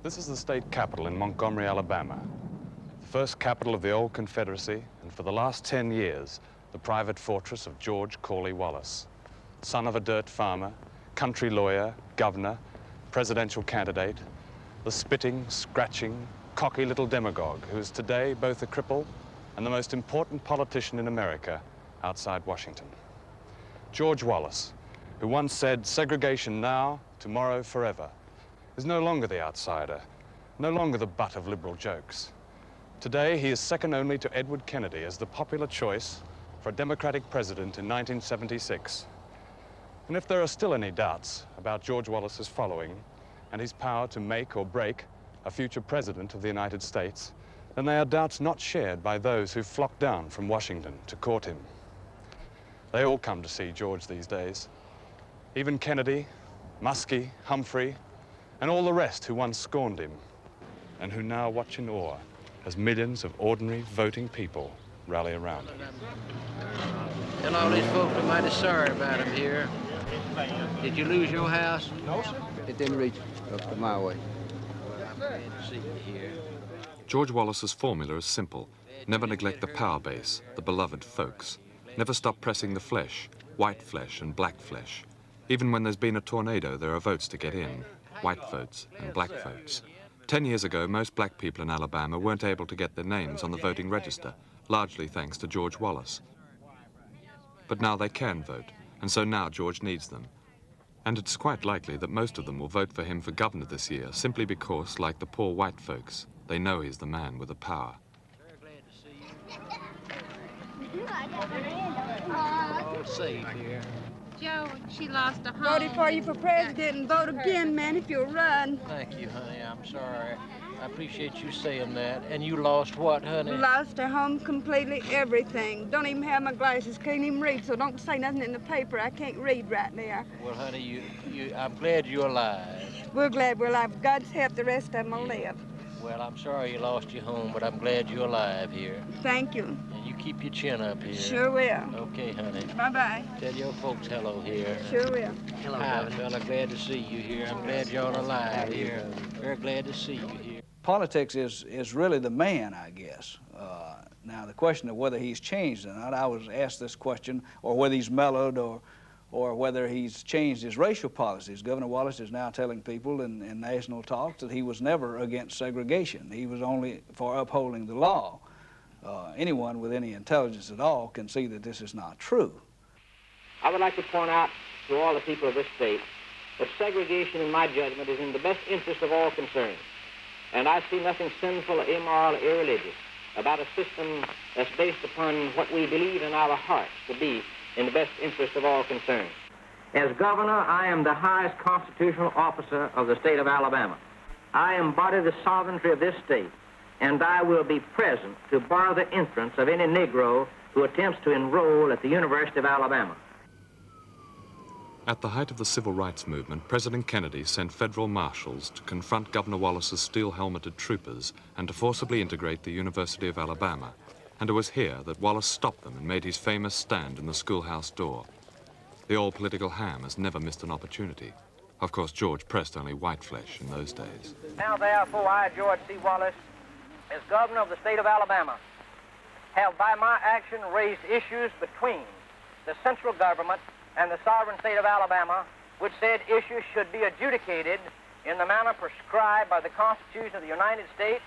This is the state capitol in Montgomery, Alabama, the first capital of the old Confederacy, and for the last 10 years, the private fortress of George Corley Wallace, son of a dirt farmer, country lawyer, governor, presidential candidate, the spitting, scratching, cocky little demagogue who is today both a cripple and the most important politician in America outside Washington. George Wallace, who once said, "Segregation now, tomorrow forever," is no longer the outsider, no longer the butt of liberal jokes. Today, he is second only to Edward Kennedy as the popular choice for a Democratic president in 1976. And if there are still any doubts about George Wallace's following and his power to make or break a future president of the United States, then they are doubts not shared by those who flock down from Washington to court him. They all come to see George these days. Even Kennedy, Muskie, Humphrey, and all the rest who once scorned him, and who now watch in awe as millions of ordinary voting people rally around him. Tell all these folks are mighty sorry about him here. Did you lose your house? No, sir. It didn't reach up to my way. Well, I'm glad to see you here. George Wallace's formula is simple. Never neglect the power base, the beloved folks. Never stop pressing the flesh, white flesh and black flesh. Even when there's been a tornado, there are votes to get in. White votes and black votes. 10 years ago, most black people in Alabama weren't able to get their names on the voting register, largely thanks to George Wallace. But now they can vote, and so now George needs them. And it's quite likely that most of them will vote for him for governor this year, simply because, like the poor white folks, they know he's the man with the power. Very glad to see you. All safe here. Joe, she lost a home. Voted for you for president and vote again, man, if you'll run. Thank you, honey. I'm sorry. I appreciate you saying that. And you lost what, honey? Lost her home completely, everything. Don't even have my glasses, can't even read, so don't say nothing in the paper. I can't read right now. Well, honey, I'm glad you're alive. We're glad we're alive. God's help, the rest of them will live. Well, I'm sorry you lost your home, but I'm glad you're alive here. Thank you. And you keep your chin up here. Sure will. Okay, honey. Bye-bye. Tell your folks hello here. Sure will. Hello, hi, fella. Glad to see you here. I'm glad you're alive here. Very glad to see you here. Politics is really the man, I guess. Now, the question of whether he's changed or not, I was asked this question, or whether he's mellowed or whether he's changed his racial policies. Governor Wallace is now telling people in national talks that he was never against segregation. He was only for upholding the law. Anyone with any intelligence at all can see that this is not true. I would like to point out to all the people of this state that segregation, in my judgment, is in the best interest of all concerned. And I see nothing sinful, immoral, irreligious about a system that's based upon what we believe in our hearts to be in the best interest of all concerned. As governor, I am the highest constitutional officer of the state of Alabama. I embody the sovereignty of this state, and I will be present to bar the entrance of any Negro who attempts to enroll at the University of Alabama. At the height of the civil rights movement, President Kennedy sent federal marshals to confront Governor Wallace's steel-helmeted troopers and to forcibly integrate the University of Alabama. And it was here that Wallace stopped them and made his famous stand in the schoolhouse door. The old political ham has never missed an opportunity. Of course, George pressed only white flesh in those days. Now, therefore, I, George C. Wallace, as governor of the state of Alabama, have by my action raised issues between the central government and the sovereign state of Alabama, which said issues should be adjudicated in the manner prescribed by the Constitution of the United States.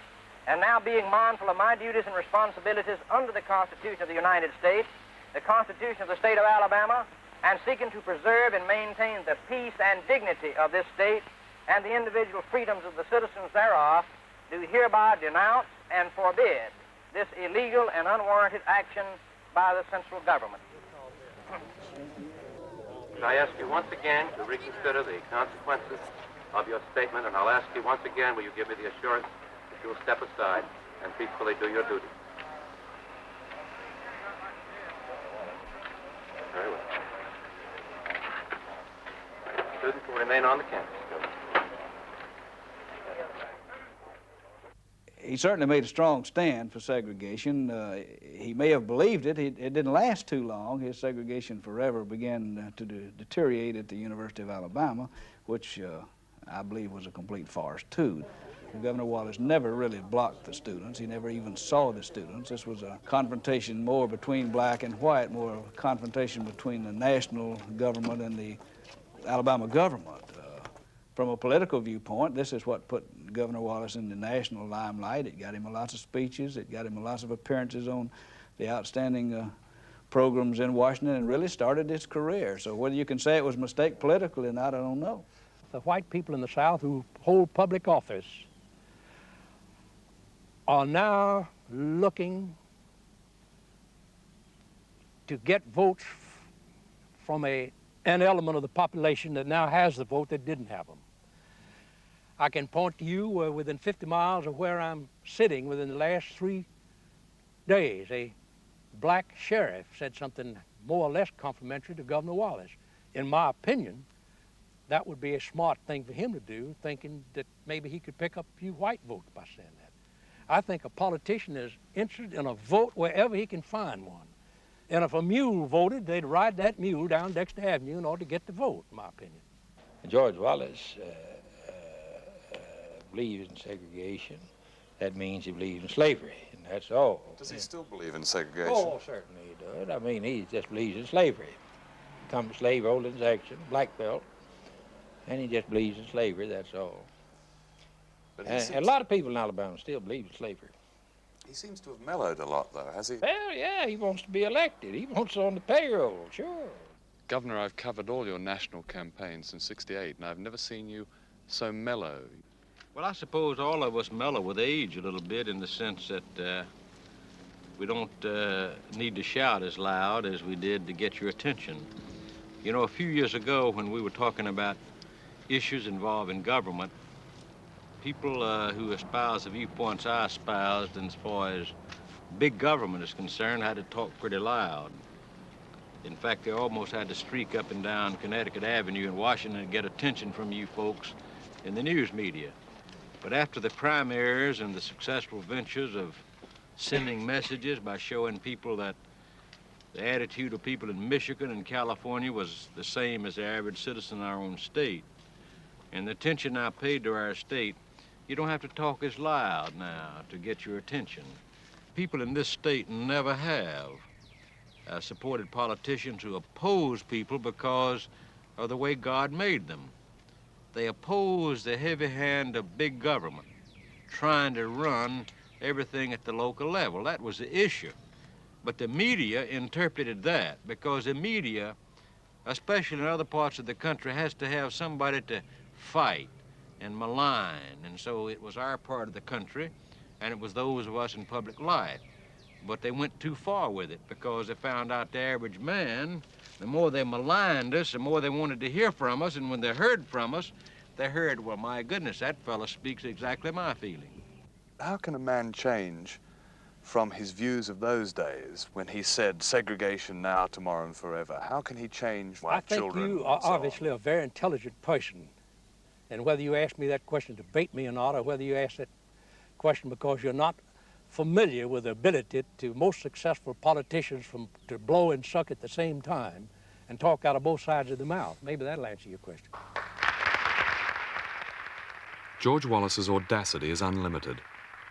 And now, being mindful of my duties and responsibilities under the Constitution of the United States, the Constitution of the state of Alabama, and seeking to preserve and maintain the peace and dignity of this state and the individual freedoms of the citizens thereof, do hereby denounce and forbid this illegal and unwarranted action by the central government. I ask you once again to reconsider the consequences of your statement, and I'll ask you once again, will you give me the assurance that you'll step aside and peacefully do your duty? Very well. Students will remain on the campus. He certainly made a strong stand for segregation. He may have believed it. It didn't last too long. His segregation forever began to deteriorate at the University of Alabama, which I believe was a complete farce, too. Governor Wallace never really blocked the students. He never even saw the students. This was a confrontation more between black and white, more of a confrontation between the national government and the Alabama government. From a political viewpoint, this is what put Governor Wallace in the national limelight. It got him lots of speeches. It got him lots of appearances on the outstanding programs in Washington, and really started his career. So whether you can say it was a mistake politically or not, I don't know. The white people in the South who hold public office are now looking to get votes from an element of the population that now has the vote that didn't have them. I can point to you within 50 miles of where I'm sitting within the last 3 days, a black sheriff said something more or less complimentary to Governor Wallace. In my opinion, that would be a smart thing for him to do, thinking that maybe he could pick up a few white votes by saying that. I think a politician is interested in a vote wherever he can find one. And if a mule voted, they'd ride that mule down Dexter Avenue in order to get the vote, in my opinion. George Wallace believes in segregation. That means he believes in slavery, and that's all. Does he still believe in segregation? Oh, certainly he does. I mean, he just believes in slavery. Come to slave holdings action, black belt, and he just believes in slavery, that's all. But and a lot of people in Alabama still believe in slavery. He seems to have mellowed a lot, though, has he? Well, yeah, he wants to be elected. He wants on the payroll, sure. Governor, I've covered all your national campaigns since '68, and I've never seen you so mellow. Well, I suppose all of us mellow with age a little bit in the sense that we don't need to shout as loud as we did to get your attention. You know, a few years ago when we were talking about issues involving government, people who espouse the viewpoints I espoused, and as far as big government is concerned, had to talk pretty loud. In fact, they almost had to streak up and down Connecticut Avenue in Washington to get attention from you folks in the news media. But after the primaries and the successful ventures of sending messages by showing people that the attitude of people in Michigan and California was the same as the average citizen in our own state, and the attention now paid to our state, you don't have to talk as loud now to get your attention. People in this state never have supported politicians who oppose people because of the way God made them. They oppose the heavy hand of big government, trying to run everything at the local level. That was the issue. But the media interpreted that because the media, especially in other parts of the country, has to have somebody to fight and malign. And so it was our part of the country, and it was those of us in public life. But they went too far with it because they found out the average man, the more they maligned us, the more they wanted to hear from us, and when they heard from us, they heard, well, my goodness, that fellow speaks exactly my feeling. How can a man change from his views of those days when he said segregation now, tomorrow, and forever? How can he change white children? I think you are obviously a very intelligent person. And whether you ask me that question to bait me or not, or whether you ask that question because you're not familiar with the ability to most successful politicians to blow and suck at the same time and talk out of both sides of the mouth. Maybe that'll answer your question. George Wallace's audacity is unlimited.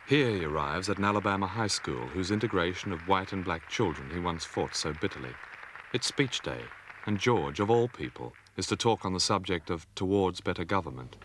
Here he arrives at an Alabama high school whose integration of white and black children he once fought so bitterly. It's speech day, and George, of all people, is to talk on the subject of towards better government.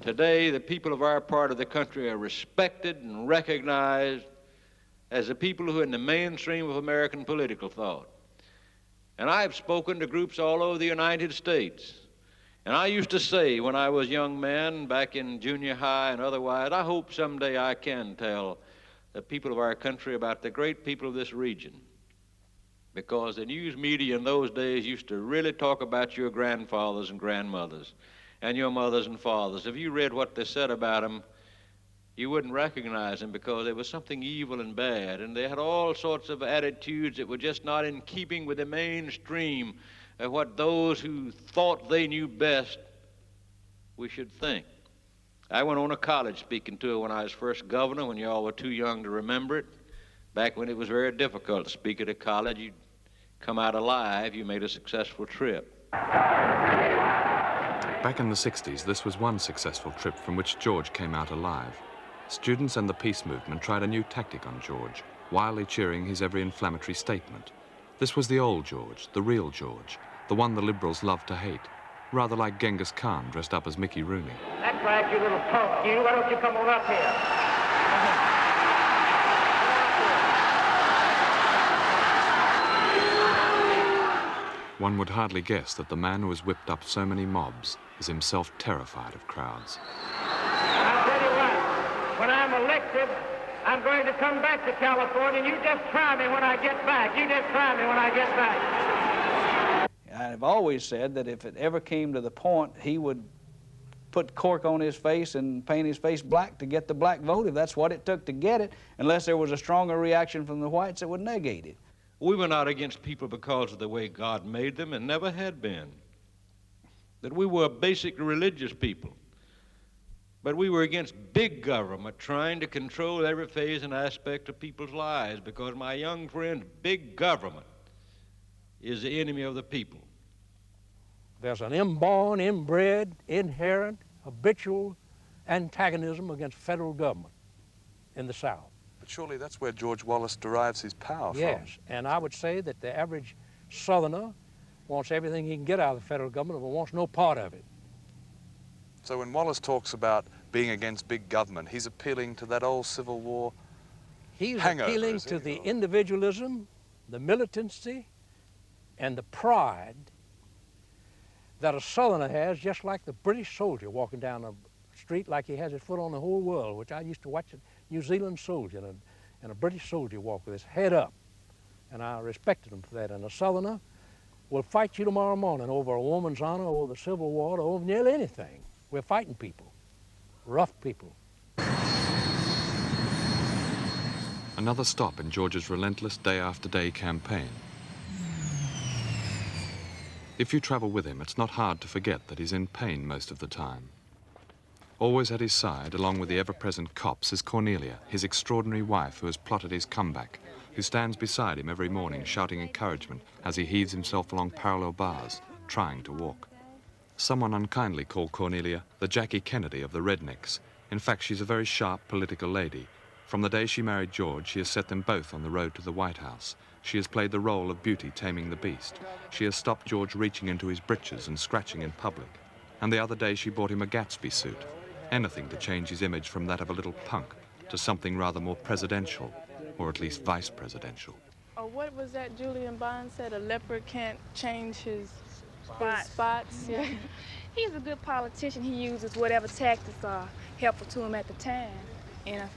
Today, the people of our part of the country are respected and recognized as the people who are in the mainstream of American political thought. And I've spoken to groups all over the United States. And I used to say when I was a young man, back in junior high and otherwise, I hope someday I can tell the people of our country about the great people of this region. Because the news media in those days used to really talk about your grandfathers and grandmothers and your mothers and fathers. If you read what they said about them, You wouldn't recognize them because there was something evil and bad, and they had all sorts of attitudes that were just not in keeping with the mainstream of what those who thought they knew best we should think. I went on a college speaking tour when I was first governor, when you all were too young to remember it. Back when it was very difficult to speak at a college, you'd come out alive, you made a successful trip. Back in the 60s, this was one successful trip from which George came out alive. Students and the peace movement tried a new tactic on George, wildly cheering his every inflammatory statement. This was the old George, the real George, the one the Liberals loved to hate, rather like Genghis Khan dressed up as Mickey Rooney. That's right, you little punk, you. Why don't you come on up here? One would hardly guess that the man who has whipped up so many mobs is himself terrified of crowds. I'll tell you what, when I'm elected, I'm going to come back to California, and you just try me when I get back. You just try me when I get back. I've always said that if it ever came to the point, he would put cork on his face and paint his face black to get the black vote, if that's what it took to get it, unless there was a stronger reaction from the whites that would negate it. We were not against people because of the way God made them and never had been. That we were a basic religious people. But we were against big government trying to control every phase and aspect of people's lives, because, my young friends, big government is the enemy of the people. There's an inborn, inbred, inherent, habitual antagonism against federal government in the South. But surely that's where George Wallace derives his power from. Yes, and I would say that the average Southerner wants everything he can get out of the federal government, but wants no part of it. So when Wallace talks about being against big government, he's appealing to that old Civil War He's hangover, appealing is he? to the individualism, the militancy, and the pride that a Southerner has, just like the British soldier walking down a street like he has his foot on the whole world, which I used to watch a New Zealand soldier and a British soldier walk with his head up, and I respected him for that. And a Southerner will fight you tomorrow morning over a woman's honor, over the Civil War, or over nearly anything. We're fighting people, rough people. Another stop in George's relentless day-after-day campaign. If you travel with him, it's not hard to forget that he's in pain most of the time. Always at his side, along with the ever-present cops, is Cornelia, his extraordinary wife who has plotted his comeback, who stands beside him every morning shouting encouragement as he heaves himself along parallel bars, trying to walk. Someone unkindly called Cornelia the Jackie Kennedy of the rednecks. In fact, she's a very sharp political lady. From the day she married George, she has set them both on the road to the White House. She has played the role of Beauty taming the beast. She has stopped George reaching into his breeches and scratching in public. And the other day she bought him a Gatsby suit. Anything to change his image from that of a little punk to something rather more presidential, or at least vice presidential. Oh, what was that Julian Bond said? A leopard can't change his Spots. spots. Yeah. He's a good politician. He uses whatever tactics are helpful to him at the time. And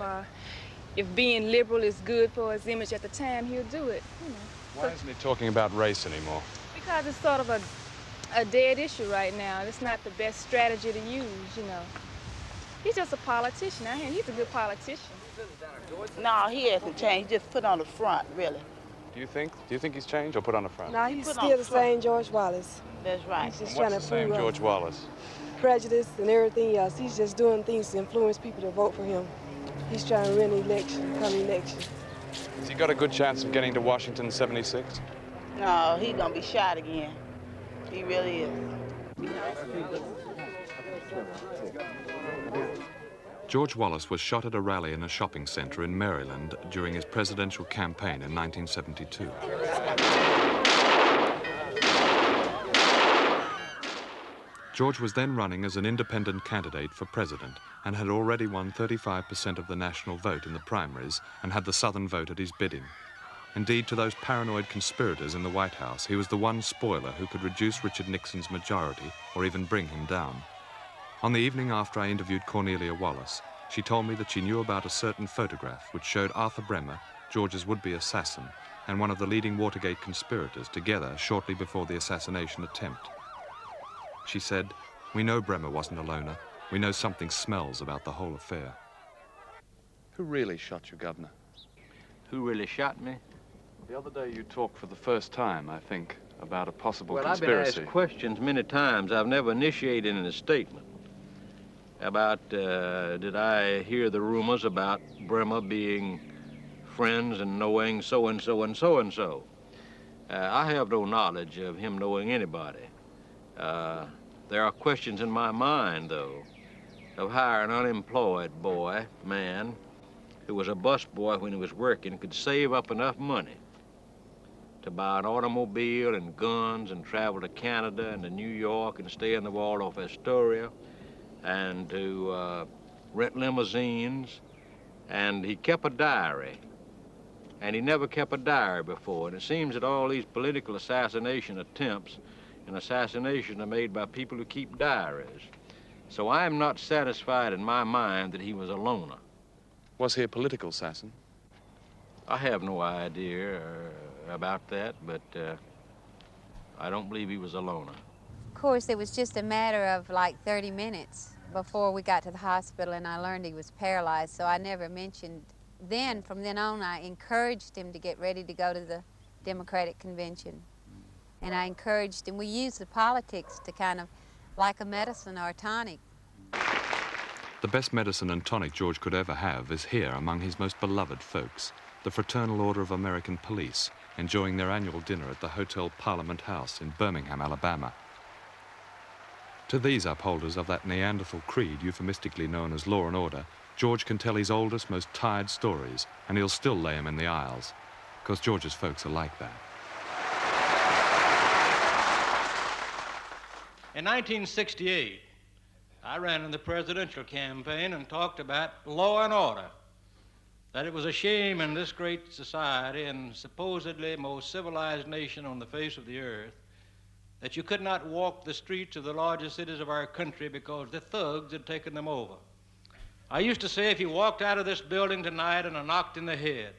if being liberal is good for his image at the time, he'll do it. You know. Why isn't he talking about race anymore? Because it's sort of a dead issue right now. It's not the best strategy to use, you know. He's just a politician. He's a good politician. No, he hasn't changed. He just put on the front, really. Do you think he's changed or put on a front? No, he's Put on still the front. same George Wallace. That's right. He's just And what's trying the to same prove George Wallace? prejudice and everything else. He's just doing things to influence people to vote for him. He's trying to win the election, come election. Has he got a good chance of getting to Washington in '76? No, he's gonna be shot again. He really is. George Wallace was shot at a rally in a shopping center in Maryland during his presidential campaign in 1972. George was then running as an independent candidate for president and had already won 35% of the national vote in the primaries and had the Southern vote at his bidding. Indeed, to those paranoid conspirators in the White House, he was the one spoiler who could reduce Richard Nixon's majority or even bring him down. On the evening after I interviewed Cornelia Wallace, she told me that she knew about a certain photograph which showed Arthur Bremer, George's would-be assassin, and one of the leading Watergate conspirators together shortly before the assassination attempt. She said, "We know Bremer wasn't a loner. We know something smells about the whole affair." Who really shot you, Governor? Who really shot me? The other day you talked for the first time, I think, about a possible Well, conspiracy. I've been asked questions many times. I've never initiated a statement about, did I hear the rumors about Bremer being friends and knowing so-and-so and so-and-so. I have no knowledge of him knowing anybody. There are questions in my mind, though, of how an unemployed man, who was a busboy when he was working, could save up enough money to buy an automobile and guns and travel to Canada and to New York and stay in the Waldorf Astoria and to rent limousines. And he kept a diary. And he never kept a diary before. And it seems that all these political assassination attempts and assassination are made by people who keep diaries. So I am not satisfied in my mind that he was a loner. Was he a political assassin? I have no idea about that, but I don't believe he was a loner. Of course, it was just a matter of like 30 minutes before we got to the hospital and I learned he was paralyzed, so I never mentioned. Then, from then on, I encouraged him to get ready to go to the Democratic Convention. And I encouraged him. We used the politics to kind of, like a medicine or a tonic. The best medicine and tonic George could ever have is here among his most beloved folks, the Fraternal Order of American Police, enjoying their annual dinner at the Hotel Parliament House in Birmingham, Alabama. To these upholders of that Neanderthal creed euphemistically known as law and order, George can tell his oldest, most tired stories, and he'll still lay 'em in the aisles, because George's folks are like that. In 1968, I ran in the presidential campaign and talked about law and order, that it was a shame in this great society and supposedly most civilized nation on the face of the earth that you could not walk the streets of the largest cities of our country because the thugs had taken them over. I used to say if you walked out of this building tonight and are knocked in the head,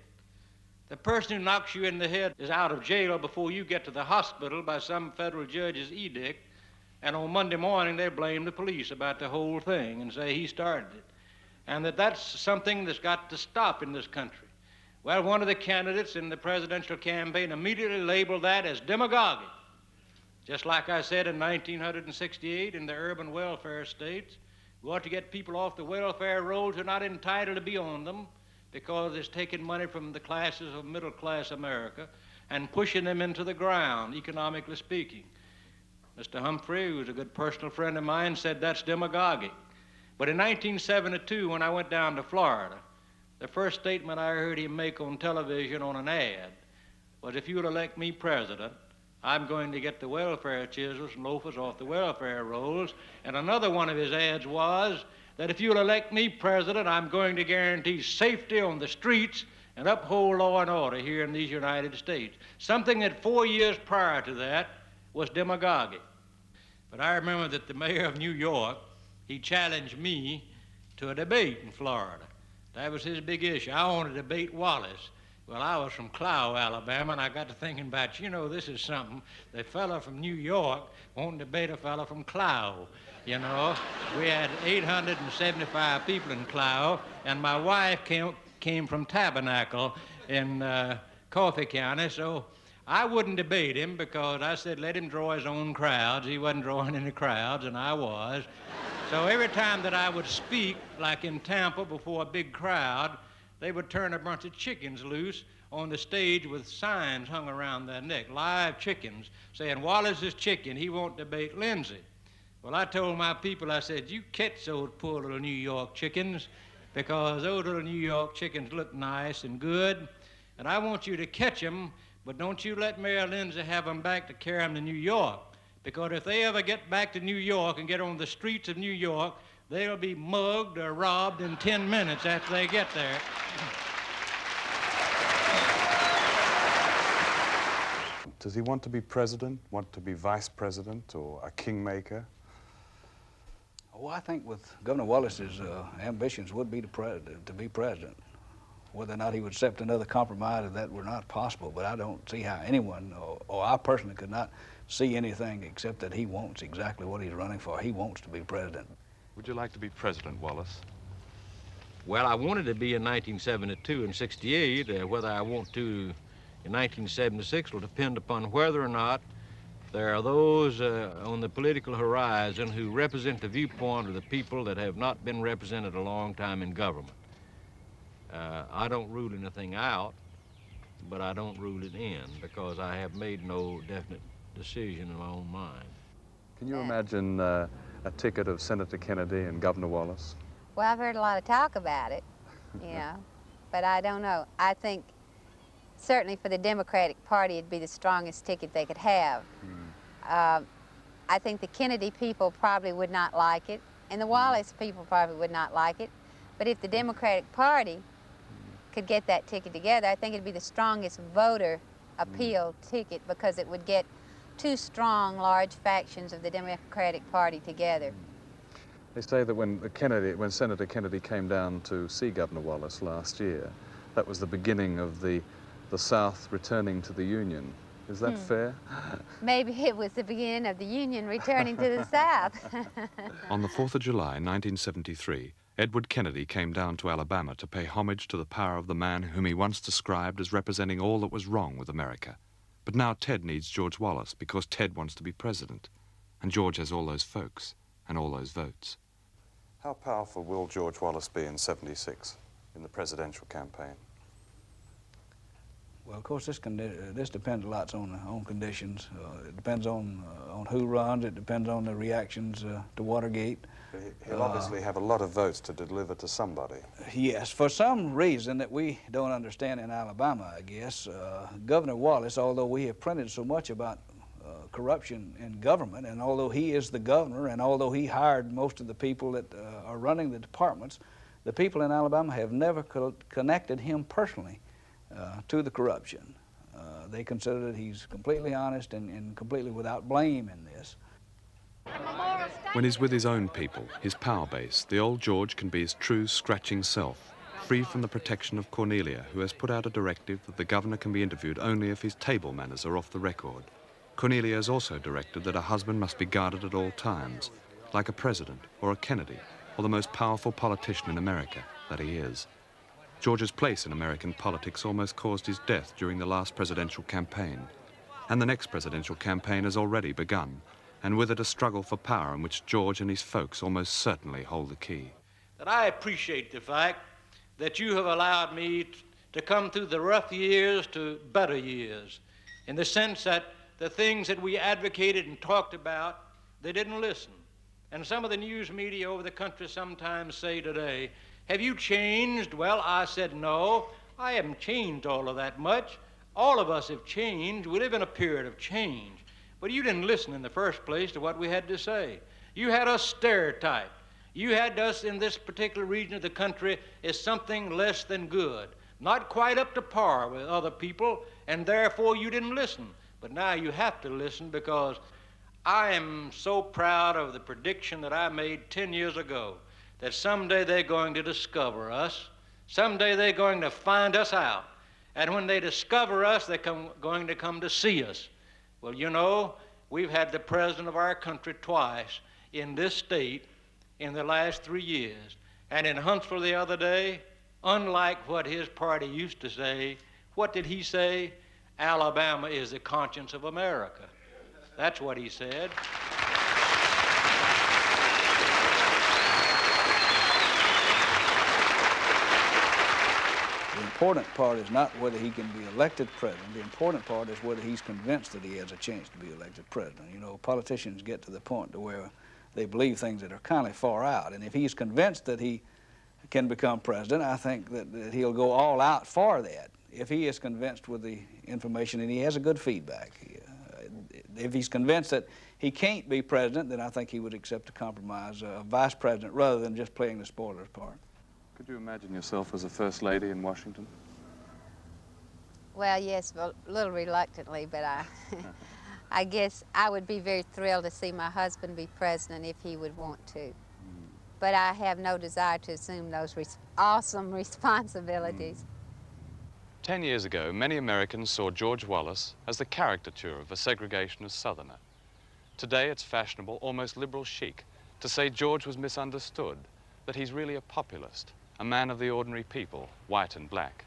the person who knocks you in the head is out of jail before you get to the hospital by some federal judge's edict, and on Monday morning they blame the police about the whole thing and say he started it, and that's something that's got to stop in this country. Well, one of the candidates in the presidential campaign immediately labeled that as demagoguery. Just like I said in 1968 in the urban welfare states, we ought to get people off the welfare rolls who are not entitled to be on them because it's taking money from the classes of middle-class America and pushing them into the ground, economically speaking. Mr. Humphrey, who's a good personal friend of mine, said that's demagoguery. But in 1972, when I went down to Florida, the first statement I heard him make on television on an ad was, if you'll elect me president, I'm going to get the welfare chisels and loafers off the welfare rolls. And another one of his ads was that if you'll elect me president, I'm going to guarantee safety on the streets and uphold law and order here in these United States. Something that 4 years prior to that was demagoguery. But I remember that the mayor of New York, he challenged me to a debate in Florida. That was his big issue. I wanted to debate Wallace. Well, I was from Clow, Alabama, and I got to thinking about, this is something. The fella from New York won't debate a fella from Clow, We had 875 people in Clow, and my wife came from Tabernacle in Coffee County, so I wouldn't debate him because I said let him draw his own crowds. He wasn't drawing any crowds, and I was. So every time that I would speak, like in Tampa before a big crowd, they would turn a bunch of chickens loose on the stage with signs hung around their neck, live chickens, saying, Wallace is chicken, he won't debate Lindsay. Well, I told my people, I said, you catch those poor little New York chickens, because those little New York chickens look nice and good, and I want you to catch them, but don't you let Mayor Lindsay have them back to carry them to New York, because if they ever get back to New York and get on the streets of New York, they'll be mugged or robbed in 10 minutes after they get there. Does he want to be president, want to be vice president, or a kingmaker? Oh, I think with Governor Wallace's ambitions would be to be president. Whether or not he would accept another compromise, that were not possible, but I don't see how anyone, or I personally could not see anything except that he wants exactly what he's running for. He wants to be president. Would you like to be president, Wallace? Well, I wanted to be in 1972 and 68. Whether I want to in 1976 will depend upon whether or not there are those on the political horizon who represent the viewpoint of the people that have not been represented a long time in government. I don't rule anything out, but I don't rule it in because I have made no definite decision in my own mind. Can you imagine a ticket of Senator Kennedy and Governor Wallace? Well, I've heard a lot of talk about it, you know, but I don't know. I think certainly for the Democratic Party it'd be the strongest ticket they could have. I think the Kennedy people probably would not like it, and the Wallace people probably would not like it, but if the Democratic Party could get that ticket together, I think it'd be the strongest voter appeal ticket because it would get two strong, large factions of the Democratic Party together. They say that when Senator Kennedy came down to see Governor Wallace last year, that was the beginning of the South returning to the Union. Is that fair? Maybe it was the beginning of the Union returning to the South. On the 4th of July, 1973, Edward Kennedy came down to Alabama to pay homage to the power of the man whom he once described as representing all that was wrong with America. But now Ted needs George Wallace because Ted wants to be president, and George has all those folks and all those votes. How powerful will George Wallace be in '76 in the presidential campaign? Well, of course, this depends a lot on conditions. It depends on who runs. It depends on the reactions to Watergate. He'll obviously have a lot of votes to deliver to somebody. Yes, for some reason that we don't understand in Alabama, I guess, Governor Wallace, although we have printed so much about corruption in government, and although he is the governor, and although he hired most of the people that are running the departments, the people in Alabama have never connected him personally to the corruption. They consider that he's completely honest and completely without blame in this. When he's with his own people, his power base, the old George can be his true scratching self, free from the protection of Cornelia, who has put out a directive that the governor can be interviewed only if his table manners are off the record. Cornelia has also directed that a husband must be guarded at all times, like a president or a Kennedy or the most powerful politician in America that he is. George's place in American politics almost caused his death during the last presidential campaign. And the next presidential campaign has already begun, and with it a struggle for power in which George and his folks almost certainly hold the key. That I appreciate the fact that you have allowed me to come through the rough years to better years, in the sense that the things that we advocated and talked about, they didn't listen. And some of the news media over the country sometimes say today, have you changed? Well, I said, no, I haven't changed all of that much. All of us have changed. We live in a period of change. But you didn't listen in the first place to what we had to say. You had us stereotyped. You had us in this particular region of the country as something less than good, not quite up to par with other people, and therefore you didn't listen. But now you have to listen because I am so proud of the prediction that I made 10 years ago that someday they're going to discover us. Someday they're going to find us out. And when they discover us, they're going to come to see us. Well, you know, we've had the president of our country twice in this state in the last 3 years. And in Huntsville the other day, unlike what his party used to say, what did he say? Alabama is the conscience of America. That's what he said. The important part is not whether he can be elected president. The important part is whether he's convinced that he has a chance to be elected president. You know, politicians get to the point to where they believe things that are kind of far out. And if he's convinced that he can become president, I think that he'll go all out for that. If he is convinced with the information and he has a good feedback. If he's convinced that he can't be president, then I think he would accept a compromise of vice president rather than just playing the spoiler's part. Could you imagine yourself as a first lady in Washington? Well, yes, a little reluctantly, but I guess I would be very thrilled to see my husband be president if he would want to. But I have no desire to assume those awesome responsibilities. 10 years ago, many Americans saw George Wallace as the caricature of a segregationist Southerner. Today, it's fashionable, almost liberal chic, to say George was misunderstood, that he's really a populist, a man of the ordinary people, white and black.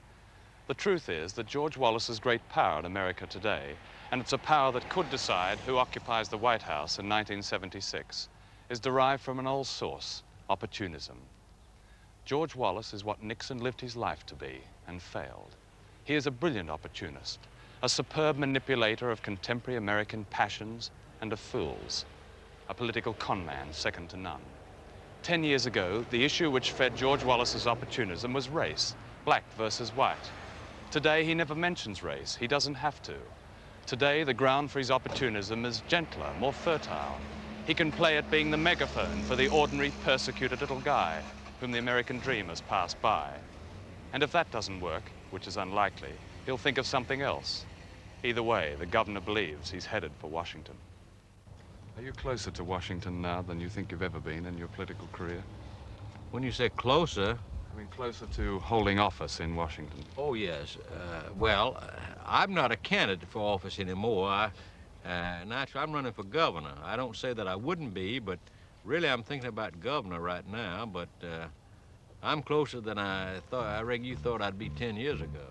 The truth is that George Wallace is great power in America today, and it's a power that could decide who occupies the White House in 1976, is derived from an old source, opportunism. George Wallace is what Nixon lived his life to be and failed. He is a brilliant opportunist, a superb manipulator of contemporary American passions and of fools, a political conman second to none. 10 years ago, the issue which fed George Wallace's opportunism was race, black versus white. Today, he never mentions race. He doesn't have to. Today, the ground for his opportunism is gentler, more fertile. He can play at being the megaphone for the ordinary, persecuted little guy whom the American dream has passed by. And if that doesn't work, which is unlikely, he'll think of something else. Either way, the governor believes he's headed for Washington. Are you closer to Washington now than you think you've ever been in your political career? When you say closer? I mean, closer to holding office in Washington. Oh, yes. Well, I'm not a candidate for office anymore. Naturally, I'm running for governor. I don't say that I wouldn't be, but really I'm thinking about governor right now, but I'm closer than I reckon you thought I'd be 10 years ago.